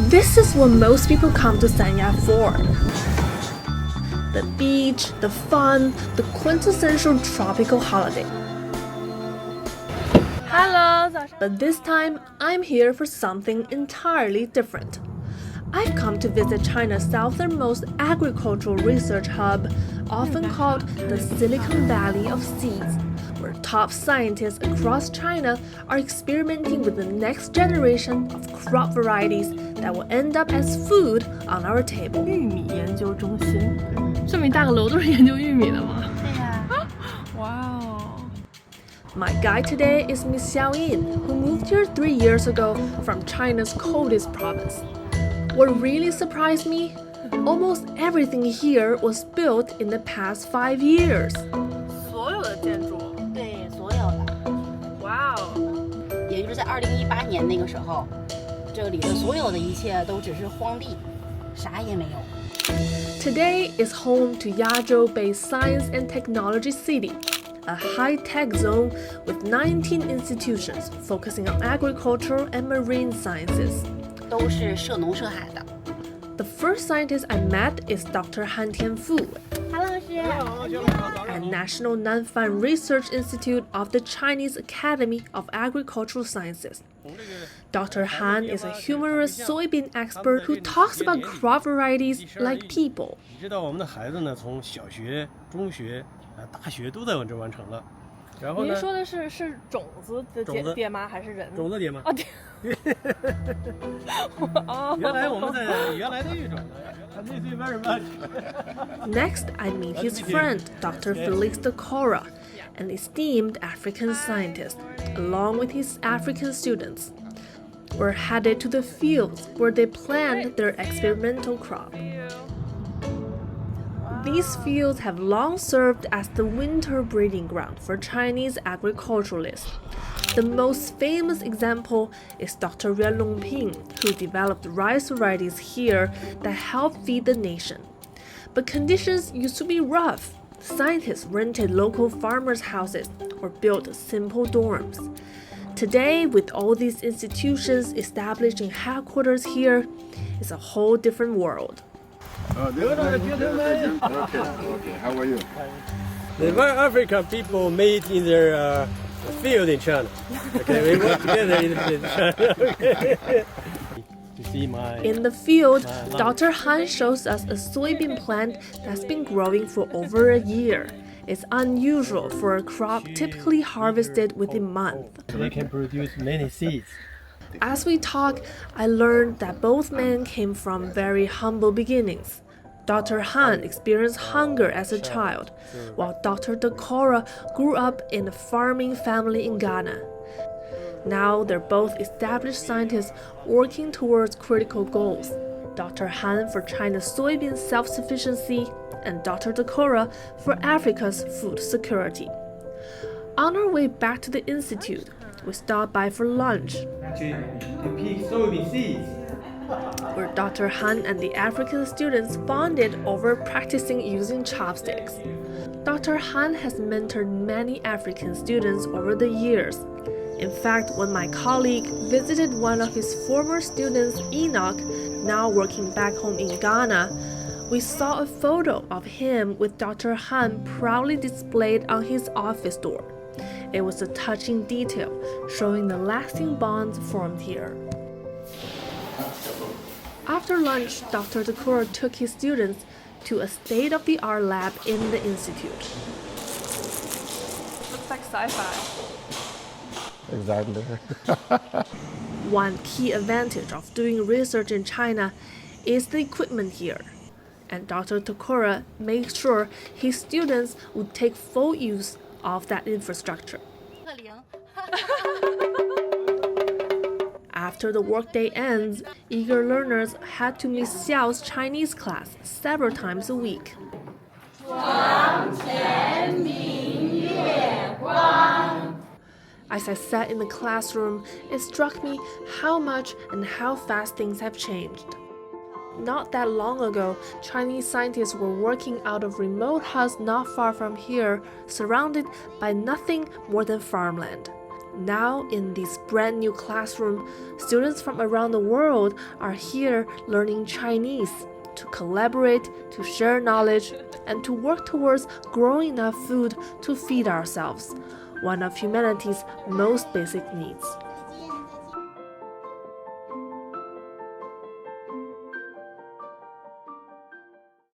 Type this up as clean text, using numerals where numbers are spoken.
This is what most people come to Sanya for. The beach, the fun, the quintessential tropical holiday. Hello, But this time, I'm here for something entirely different. I've come to visit China's southernmost agricultural research hub, often called the Silicon Valley of Seeds, where top scientists across China are experimenting with the next generation of crop varieties that will end up as food on our table. 玉米研究中心，这么一大个楼都是研究玉米的吗？对呀。哇哦！ My guide today is Miss Xiaoyin, who moved here 3 years ago from China's coldest province. What really surprised me? Almost everything here was built in the past 5 years. 所有的建筑，对，所有的，哇哦！也就是在2018年那个时候，这里的所有的一切都只是荒地，啥也没有。 Today is home to Yazhou-based Science and Technology City, a high-tech zone with 19 institutions focusing on agriculture and marine sciences. 都是涉农涉海的。 The first scientist I met is Dr. Han Tianfu 韩老师， at National Nanfan Research Institute of the Chinese Academy of Agricultural Sciences. Dr. Han is a humorous soybean expert who talks about crop varieties like people. 你知道我们的孩子呢，从小学、中学、大学都在我这完成了。然后呢？您说的是种子的爹妈还是人？种子爹妈。啊，爹。原来我们在原来的育种的，他那最 very much. Next, I meet his friend, Dr. Felix Decora, an esteemed African scientist, along with his African students. We're headed to the fields where they plant their experimental crop. These fields have long served as the winter breeding ground for Chinese agriculturalists. The most famous example is Dr. Yuan Longping, who developed rice varieties here that help feed the nation. But conditions used to be rough. Scientists rented local farmers' houses or built simple dorms. Today, with all these institutions established in headquarters here, it's a whole different world. Okay, how are you? The African people made in their field in China. Okay, we work together in China. Okay. To see In the field, Dr. Han shows us a soybean plant that's been growing for over a year. It's unusual for a crop typically harvested within a month. They can produce many seeds. As we talk, I learned that both men came from very humble beginnings. Dr. Han experienced hunger as a child, while Dr. Decora grew up in a farming family in Ghana. Now they're both established scientists working towards critical goals. Dr. Han for China's soybean self-sufficiency, and Dr. Decora for Africa's food security. On our way back to the institute, we stopped by for lunch, To pick soybean seeds. where Dr. Han and the African students bonded over practicing using chopsticks. Dr. Han has mentored many African students over the years. In fact, when my colleague visited one of his former students, Enoch, now working back home in Ghana, we saw a photo of him with Dr. Han proudly displayed on his office door. It was a touching detail, showing the lasting bonds formed here. After lunch, Dr. Decora took his students to a state-of-the-art lab in the institute. Looks like sci-fi. Exactly. One key advantage of doing research in China is the equipment here. And Dr. Decora makes sure his students would take full use of that infrastructure. After the workday ends, eager learners head to Miss Xiao's Chinese class several times a week. As I sat in the classroom, it struck me how much and how fast things have changed. Not that long ago, Chinese scientists were working out of remote huts not far from here, surrounded by nothing more than farmland. Now, in this brand new classroom, students from around the world are here learning Chinese to collaborate, to share knowledge, and to work towards growing enough food to feed ourselves, one of humanity's most basic needs.